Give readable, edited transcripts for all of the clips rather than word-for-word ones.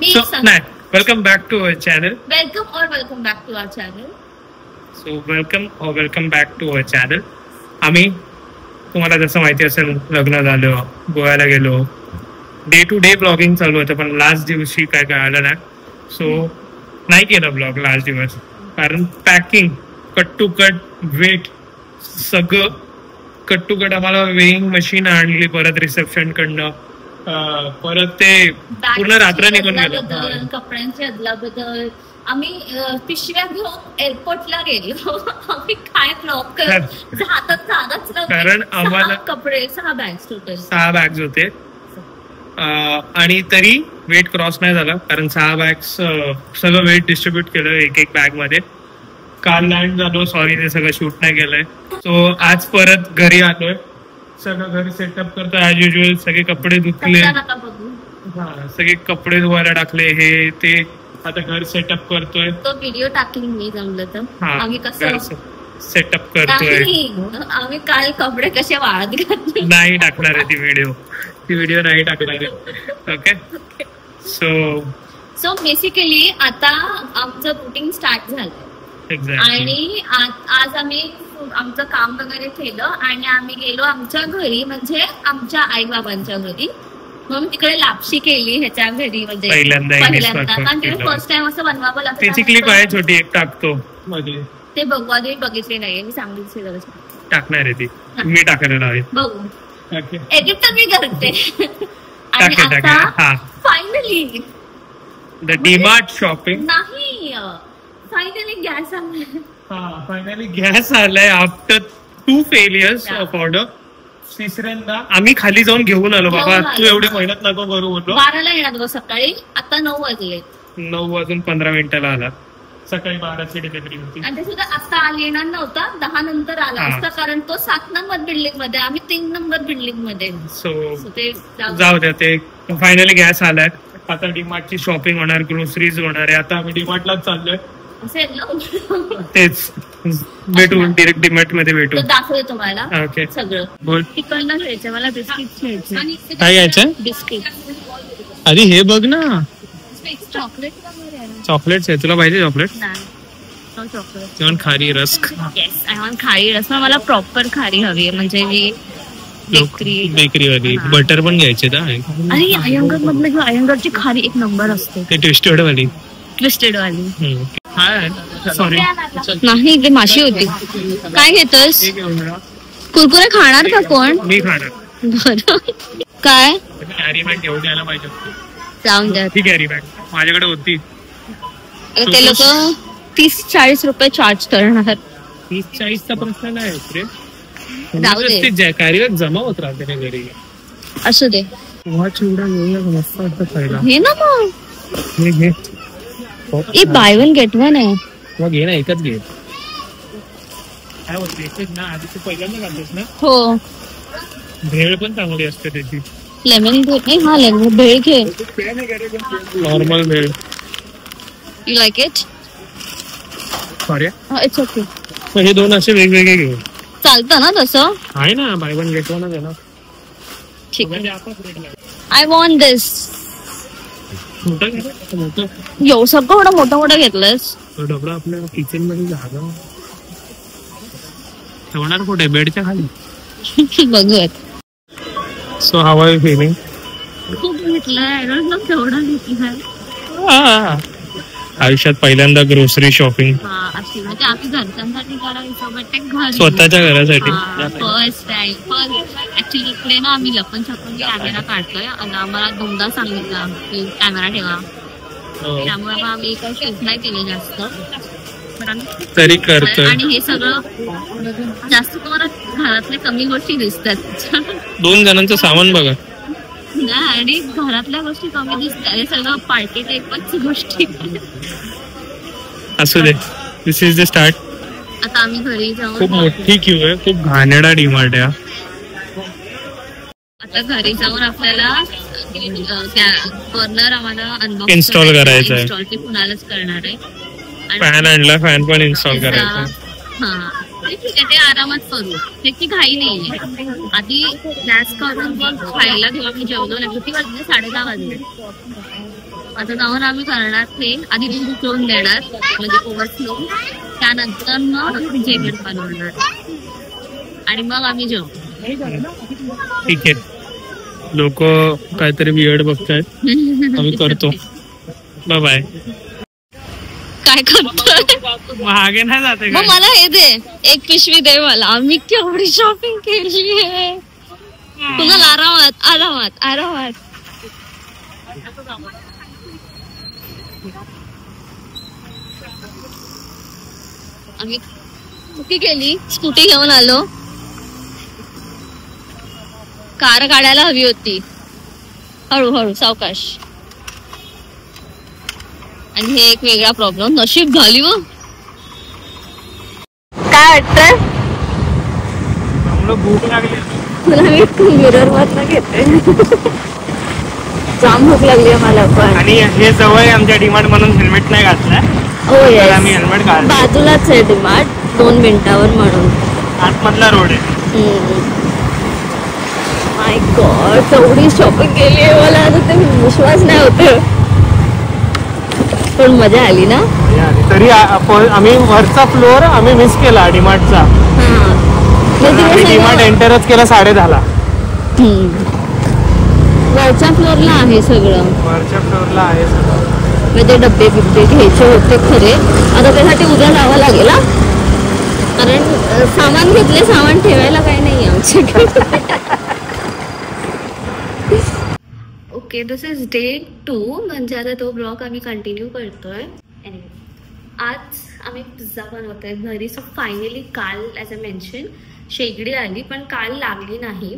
Welcome back to our channel. Welcome back to our channel. So welcome back to our channel. आम्ही तुम्हाला जसं माहिती असेल लग्न झालं, गोव्याला गेलो, डे टू डे ब्लॉगिंग चालू होतं, पण लास्ट दिवशी काय आलं नाही. सो नाही केलं ब्लॉग लास्ट दिवस, कारण packing cut to cut weight सगळं कट टू कट. आम्हाला वेइंग मशीन आणली परत रिसेप्शन कडनं, परत ते पूर्ण रात्र निघून गेलं. कपड्यांची अदलाबदल. आम्ही पिशव्या घेऊन एअरपोर्टला गेलो. आम्ही काय ब्लॉक करत हातात, कारण आम्हाला कपडे 6 बॅग्स टोटल 6 बॅग्स होते आणि तरी वेट क्रॉस नाही झाला, कारण 6 बॅग्स सगळं वेट डिस्ट्रीब्यूट केलं एक बॅग मध्ये. काल लँड झालो, सॉरी ते सगळं शूट नाही केलंय. सो आज परत घरी आलोय, सगळं घरी सेटअप करतो ऍज युजल. सगळे कपडे धुतले, सगळे कपडे धुवायला टाकले, हे ते आता घर सेटअप करतोय. तो व्हिडिओ टाकली मी जमलं तर. आम्ही कसं सेटअप करतोय. आम्ही काल कपडे कसे वाळत घातले नाही टाकणार आहे ती व्हिडिओ नाही टाकणार आहे. ओके. सो बेसिकली आता आमचं रुटीन स्टार्ट झालं आणि आज आम्ही आमचं काम वगैरे केलं आणि आम्ही गेलो आमच्या घरी, म्हणजे आमच्या आई बाबांच्या घरी. म्हणून तिकडे लापशी केली ह्याच्या घरी, म्हणजे पहिल्यांदा कारण फर्स्ट टाइम असं बनवावं लागतं. त्याची क्लिप आहे छोटी एक टाकतो मध्ये, ते बघू. आधी बघितले नाहीये मी, सांगितले टाकणार आहे ती, मी टाकणार आहे. बघू, एडिट तर मी करते. आणि आता फायनली द डीमार्ट शॉपिंग नाही, फायनली गॅस आलाय. फायनली गॅस आलाय आफ्टर 2 फेलियर्स ऑफ ऑर्डर. तिसऱ्यांदा आम्ही खाली जाऊन घेऊन आलो. बाबा तू एवढे मेहनत नको करू बोललो. 12ला येणार सकाळी, आता 9 वाजले. 9:15 आला. सकाळी 12ची डिलिव्हरी होती. आणि ते सुद्धा आता येणार नव्हता, 10 नंतर आला असता, कारण तो 7 नंबर बिल्डिंग मध्ये, आम्ही 3 नंबर बिल्डिंग मध्ये. सो ते जाऊ द्या, ते फायनली गॅस आलाय. आता डीमार्टची शॉपिंग होणार, ग्रोसरीज होणार आहे. आता आम्ही डीमार्टलाच चाललोय. तेच भेटू, डिरेक्ट डीमार्ट मध्ये भेटू. दाखवते तुम्हाला. ओके सगळं. बोल. तिकडनं घ्यायचं मला, बिस्किट घ्यायचे. काय घ्यायचं? बिस्किट. अरे हे बघ ना, चॉकलेट चॉकलेट्स आहे. तुला पाहिजे चॉकलेट? चॉकलेट. खारी रस्क. येस, आय वॉन्ट खारी रस्क. मला प्रॉपर खारी हवी आहे, म्हणजे मी बेकरी वाली. बटर पण घ्यायचे ना. अरे अयंगर मधलं किंवा अयंगरची खारी एक नंबर असते. ते ट्विस्टेड वाली. सॉरी नाही, ते माशी होती. काय घेतोस? कुरकुरे खाणार का कोण? मी खाणार. बरं. काय कॅरी बॅग घेऊन यायला पाहिजे. जाऊन द्या. ती कॅरी बॅग माझ्याकडे होती. ते लोक 30-40 रुपये चार्ज करणार. 30-40चा प्रश्न नाही रे. कॅरी बॅग जमा होत राहते घरी. असू दे. चिवडा मस्त वाटतं खायला. हे ना मग बाय 1 गेट 1 आहे. मग घे ना, एकच घे. काय बोलते ना, आधी तू पहिल्यांदा घालतेस ना. हो, भेळ पण चांगली असते त्याची. लेमन भेळ. हा, लेमन भेळ घे. Normal bhel. You like it? Sorry, it's okay. हे 2 असे वेगवेगळे घेऊ. चालतं ना तसं? आहे ना, बाय 1 गेट 1 आहे ना. ठीक आहे. आय वॉन्ट दिस. यो सगळं मोठं घेतलंस. डबडा आपल्या किचन मध्ये जागा ठेवणार कुठे? बेडच्या खाली. बघूयात. So how are you feeling? खूप घेतलंय, केवढा घेतलाय. आयुष्यात पहिल्यांदा ग्रोसरी शॉपिंग. म्हणजे आम्ही घरच्यांसाठी करायचं, स्वतःच्या घरासाठी फर्स्ट टाइम. ऍक्च्युली इकडे ना आम्ही लपन छपून कॅमेरा काढतोय आणि आम्हाला 2दा सांगितलं की कॅमेरा ठेवा. त्यामुळे आम्ही काही शूट नाही केले जास्त, तरी करतोय. आणि हे सगळं जास्त तुम्हाला घरातल्या कमी गोष्टी दिसतात. 2 जणांचं सामान बघा आणि घरातल्या गोष्टी कमी दिसतात. हे सगळं पार्टी टाईपच गोष्टी. असू दे, दिस इज द स्टार्ट. आता आम्ही घरी जाऊन, खूप मोठी क्यू आहे, खूप घाणेरडा डीमार्ट आहे. आता घरी जाऊन आपल्याला कॉर्नर आम्हाला इन्स्टॉल करायचं आहे. इन्स्टॉल ते कुणालाच करणार आहे. फॅन आणला, फॅन पण इन्स्टॉल करायचा. हा, ठीक आहे, ते आरामात करू. त्याची घाई नाहीये. आधी गॅस करून मग खायला घेऊन आम्ही जेवलो. नाही, किती वाजले? 10:30 वाजले. आता जाऊन आम्ही करणार ते आधी दूध उकळून देणार म्हणजे ओव्हरफ्लो, त्यानंतर मग जेवण बनवणार आणि मग आम्ही जेवू. ठीक आहे. लोक काहीतरी वियर्ड बघतायत, आम्ही करतो. Bye bye. काय करतोय? मागे नाही जाते. मग मला हे दे, एक पिशवी दे मला. आम्ही केवढी शॉपिंग केली आहे. कुणाला आरामात आरामात आरामात. आम्ही स्कूटी केली, स्कूटी घेऊन आलो. कार काढायला हवी होती, हळूहळू सावकाश. आणि हे एक वेगळा प्रॉब्लेम नशीब झाली. व काय वाटतंय भूक लागली तुला? मी मिरर मधनं घेते. जाम भूक लागली मला पण. आणि हे जवळ आमच्या डीमार्ट म्हणून हेल्मेट नाही घातलंय. हो येस, आम्ही हेल्मेट घाल. बाजूलाच आहे डीमार्ट, 2 मिनिटावर म्हणून. आतमधला रोड आहे. माय गॉड, तेवढी शॉपिंग केली आहे मला आता ते विश्वास नाही होत. पण मजा आली ना. तरी आम्ही वरचा फ्लोअर आम्ही मिस केला डीमार्टचा. डीमार्ट एंटरच केला 10:30ला. वरच्या फ्लोअरला आहे सगळं. वरच्या फ्लोअरला आहे सगळं. म्हणजे डब्बे बिब्बे घ्यायचे होते खरे. आता त्यासाठी उद्या जावं लागेल, कारण सामान घेतले, सामान ठेवायला काही नाही आमच्याकडे. Okay, this is day 2. म्हणजे आता तो ब्लॉग आम्ही कंटिन्यू करतोय. आज आम्ही पिझ्झा बनवतोय घरी. सो फायनली काल ॲज अ मेन्शन शेगडी आली, पण काल लागली नाही.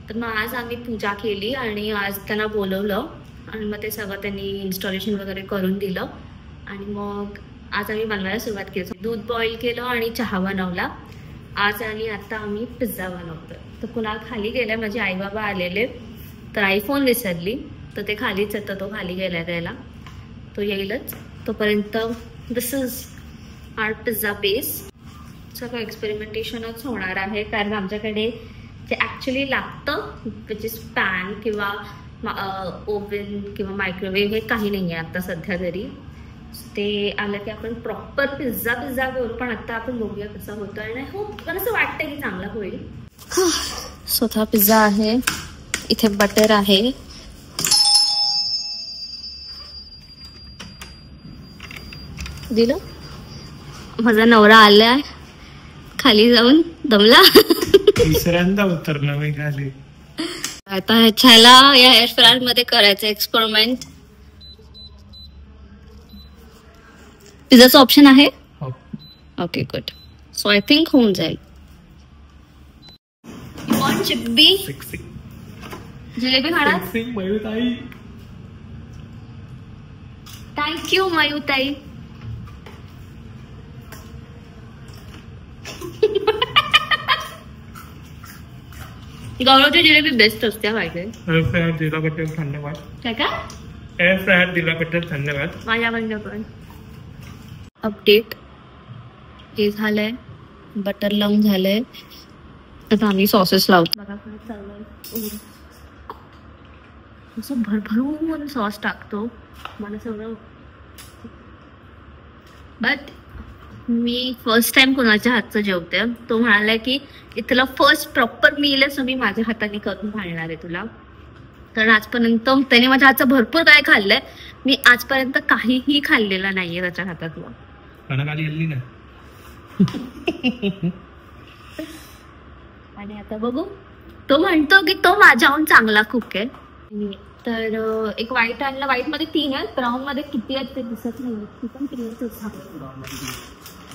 तर मग आज आम्ही पूजा केली आणि आज त्यांना बोलवलं आणि मग ते सगळं त्यांनी इन्स्टॉलेशन वगैरे करून दिलं. आणि मग आज आम्ही बनवायला सुरुवात केली. दूध बॉईल केलं आणि चहा बनवला आज. आणि आता आम्ही पिझ्झा बनवतोय. तर कुणाल खाली गेलाय, माझे आई बाबा आलेले, तर आयफोन विसरली, तर ते खालीच येतं. तो खाली गेलाय द्यायला, तो येईलच. तोपर्यंत दिस इज आवर पिझ्झा बेस. सगळं एक्सपेरिमेंटेशनच होणार आहे, कारण आमच्याकडे जे ॲक्च्युली लागतं विच इज पॅन किंवा ओव्हन किंवा मायक्रोवेव्ह हे काही नाही आहे आता सध्या तरी. ते आलं की आपण प्रॉपर पिझ्झा करू. पण आता आपण बघूया कसा होतो. आणि हो, मला असं वाटतं की चांगला होईल. स्वतः पिझ्झा आहे, इथे बटर आहे. दिलं. माझा नवरा आलाय खाली जाऊन, दमला. तिसऱ्यांदा उतरलं मी खाली. आता ह्याच्याला या एअर फ्रायर मध्ये करायचं एक्सपेरिमेंट. पिझ्झाचं ऑप्शन आहे. Okay good. So I think होऊन जाईल. कॉर्न चिप्पी जिलेबी खाणार. मयूताई, थँक्यू मयूताई. गौरवची जिलेबी बेस्ट असते माहिती. एअर फ्रायर दिल्याबद्दल धन्यवाद. काय का एअर फ्रायर दिल्याबद्दल धन्यवाद. माझ्याकडनं पण. अपडेट हे झालंय, बटर लावून झालंय. आता आम्ही सॉसेस लावतो. बघा काय चाललंय. असं भरभरून सॉस टाकतो मला सगळं. बट मी फर्स्ट टाइम कोणाच्या हातचं जेवते. तो म्हणाला की इथलं फर्स्ट प्रॉपर मील आहे, सो मी माझ्या हाताने करून घालणार आहे तुला. कारण आजपर्यंत त्याने माझ्या हातचं भरपूर काय खाल्लंय. मी आजपर्यंत काहीही खाल्लेलं नाहीये त्याच्या हातातलं. आणि आता बघू. तो म्हणतो की तो माझ्याहून चांगला कुक आहे. तर एक व्हाईट आणला. व्हाईट मध्ये 3 आहेत, ब्राऊन मध्ये किती आहेत ते दिसत नाही. ती पण 3च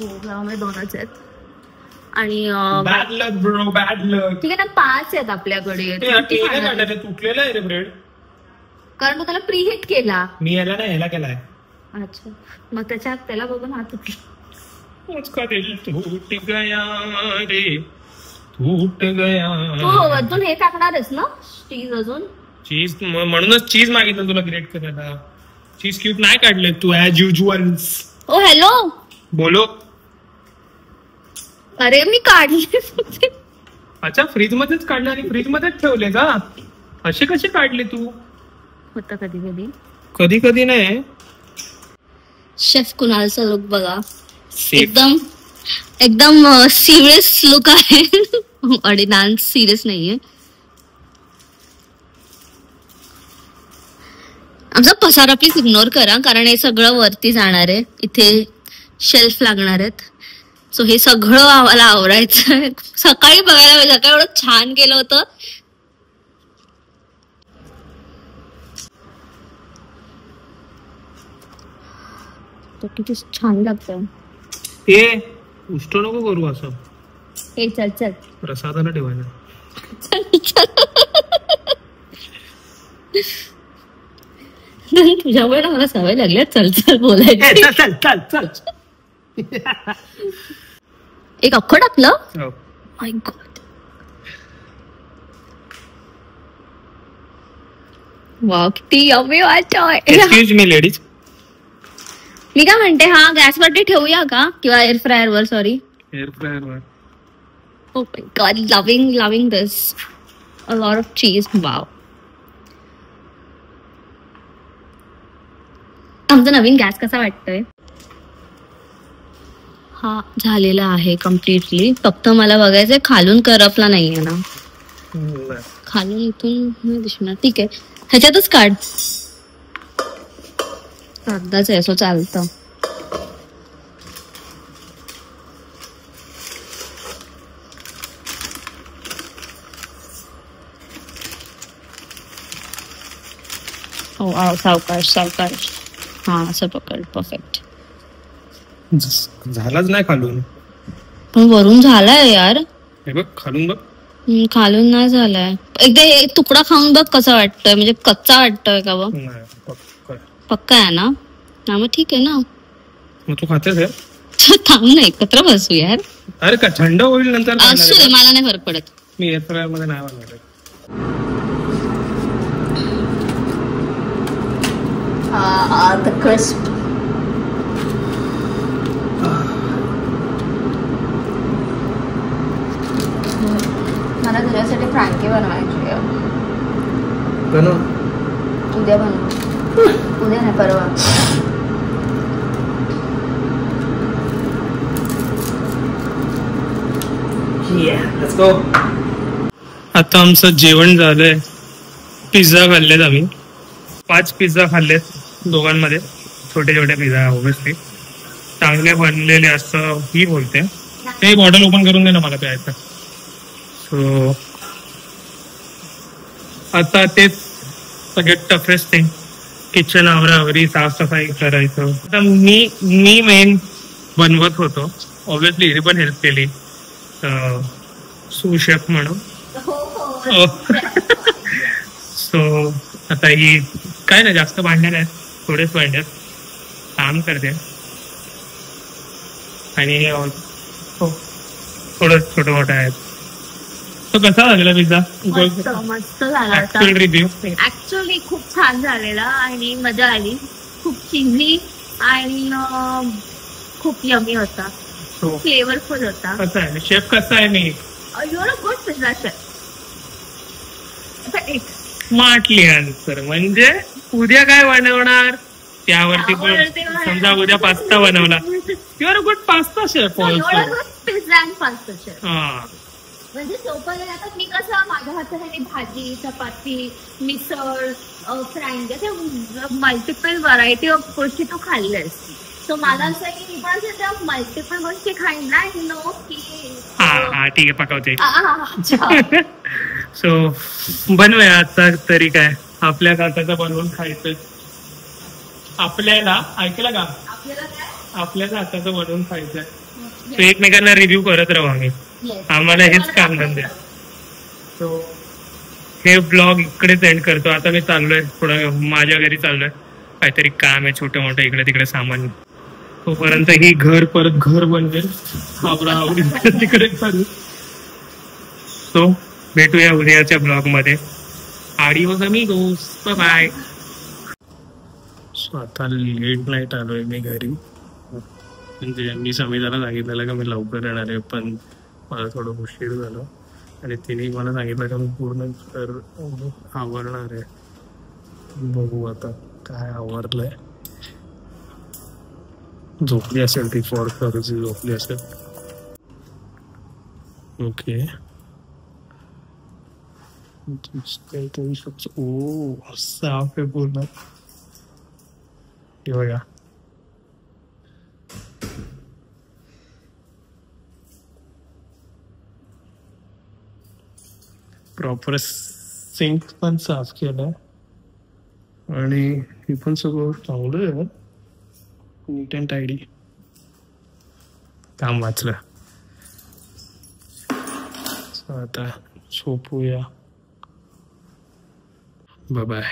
हो, ब्राऊन मध्ये 2च आहेत. आणि बॅड लक ब्रो, बॅड लक. ठीक आहे ना, 5 आहेत आपल्याकडे. तुटलेला आहे रे ब्रेड, कारण तो त्याला प्रीहीट केला. मी याला नाही, ह्याला केलाय. अच्छा, मग त्याला बघून हात तुटला. उसका दिल टूट गया रे, टूट गया. तू अजून हे टाकणारच ना, चीज. अजून चीज, म्हणूनच चीज मागितलं तुला ग्रेट करायला. चीज क्यूब नाही काढले तू ऍज युजुअल. ओ हॅलो, बोलो. अरे मी काढले. अच्छा, फ्रीज मध्येच काढले आणि फ्रीज मध्येच ठेवले का? असे कसे काढले तू? होतं कधी कधी. कधी कधी नाही. शेफ कुणालचा लुक बघा, एकदम एकदम सिरियस लुक आहे. आणि डान्स सिरियस नाहीये. आमचा पसारा प्लीज इग्नोर करा, कारण हे सगळं वरती जाणार आहे. इथे शेल्फ लागणार आहेत. सो हे सगळं आम्हाला आवरायचं. सकाळी बघायला पाहिजे, सकाळी एवढं छान केलं होतं. किती छान लागतं. ते उष्ट नको करू असं. हे चल चल प्रसादाला ठेवायला. तुझ्यामुळे ना मला सवय लागली चल चल बोलायची. चल चल चल. एक अख्खं टाकलं. My god. वाव किती यम्मी वाटतंय. Excuse me ladies. मी काय म्हणते, हा गॅसवरती ठेवूया का, किंवा एअर फ्रायर वर? सॉरी, एअर फ्रायर वर. Oh my god, loving this. A lot of cheese. Wow. आमचा नवीन गॅस कसा वाटतोय? हा झालेला आहे कम्प्लिटली. फक्त मला बघायचंय खालून करपला नाहीये ना. खालून इथून नाही दिसणार. ठीक आहे, ह्याच्यातच काढ. अर्धाच आहे, असं चालतं. हो सावकाश सावकाश. हा असं पकड. परफेक्ट. झालाच नाही खालून. पण वरून झालाय यार. हे बघ खालून बघ. खालून नाही झालाय. एकदा एक तुकडा खाऊन बघ कसा वाटतोय, म्हणजे कच्चा वाटतोय का बघ. पक्का आहे ना? मग ठीक आहे ना. मग तू खातेस आहे? थांब ना, एकत्र बसू यार. अरे का थंड होईल नंतर. असू दे, मला नाही फरक पडत. मी एअर फ्रायर मध्ये नाही बनवत. The crisp. मला तुझ्यासाठी फ्रँकी बनवायची आहे. उद्या बनव. उद्या नाही, परवा. आता आमचं जेवण झालंय. पिझ्झा खाल्लेत आम्ही. 5 पिझ्झा खाल्लेत दोघांमध्ये. छोटे छोटे पिझ्झा ऑब्विसली. चांगले बनलेले असं ही बोलते. ते बॉटल ओपन करून दे ना मला प्यायचं. सो आता तेच सगळ्यात टफेस्ट थिंग. किचन आवरावरी, साफसफाई करायचं. आता मी मेन बनवत होतो. ऑब्विसली हिने पण हेल्प केली सू शेफ म्हणून. सो आता ही काय ना, जास्त भांड्यात आहेत, थोडेच भांड्यात काम करते. आणि थोडं छोटं मोठं आहेत. तो कसा झालेला पिझ्झा? मस्त झाला होता. रिव्ह्यू ऍक्च्युअली खूप छान झालेला आणि मजा आली. खूप चिझी आणि खूप यमी होता. फ्लेवरफुल होता. कसा आहे शेफ? कसा आहे मी? You're a good pizza chef. Smartly answer. म्हणजे उद्या काय बनवणार त्यावरती पण. समजा उद्या पास्ता बनवला, your a good pasta chef also. Pizza and pasta chef. म्हणजे सोपं आहे. आता मी कसं माझ्या हाताने भाजी, चपाती, मिसळ, फ्राईंग असे मल्टिपल व्हरायटी ऑफ गोष्टी तू खाल्ल्यास. सो मला असं की मी पण त्या मल्टिपल गोष्टी खाईन ना. नो की हा ठीक आहे पकवते. सो बनवूया आता तरी काय. आपल्या हाताचं बनवून खायचं आपल्याला. ऐकलं का? आपल्याच हाताचं बनवून खायचं. सो एकमेकांना रिव्ह्यू करत राहू आम्ही. आम्हाला हेच काम धंदे. सो हे ब्लॉग इकडेच एंड करतो. आता मी चाललोय थोडं माझ्या घरी चाललोय. काहीतरी काम आहे छोटं मोठं इकडे तिकडे सामान. तोपर्यंत ही परत घर बनवेल. तिकडे चालू. सो भेटूया उद्याच्या ब्लॉग मध्ये. आडिओस अमिगोस. बाय. सो आता लेट नाईट आलोय मी घरी. म्हणजे मी समीराला सांगितलेलं का मी लवकर येणार आहे, पण मला थोडं उशीर झालं. आणि तिने मला सांगितलं का मी पूर्ण आवरणार आहे. बघू आता. काय आवरलंय. झोपली असेल ती, फॉर झोपली असेल. ओके, काहीतरी ओ साफ आहे पूर्ण. हे बघा, प्रॉपर सिंक पण साफ केलाय आणि हे पण सगळं चांगलं आहे, नीट अँड टायडी. काम वाचलं. आता झोपूया. Bye bye.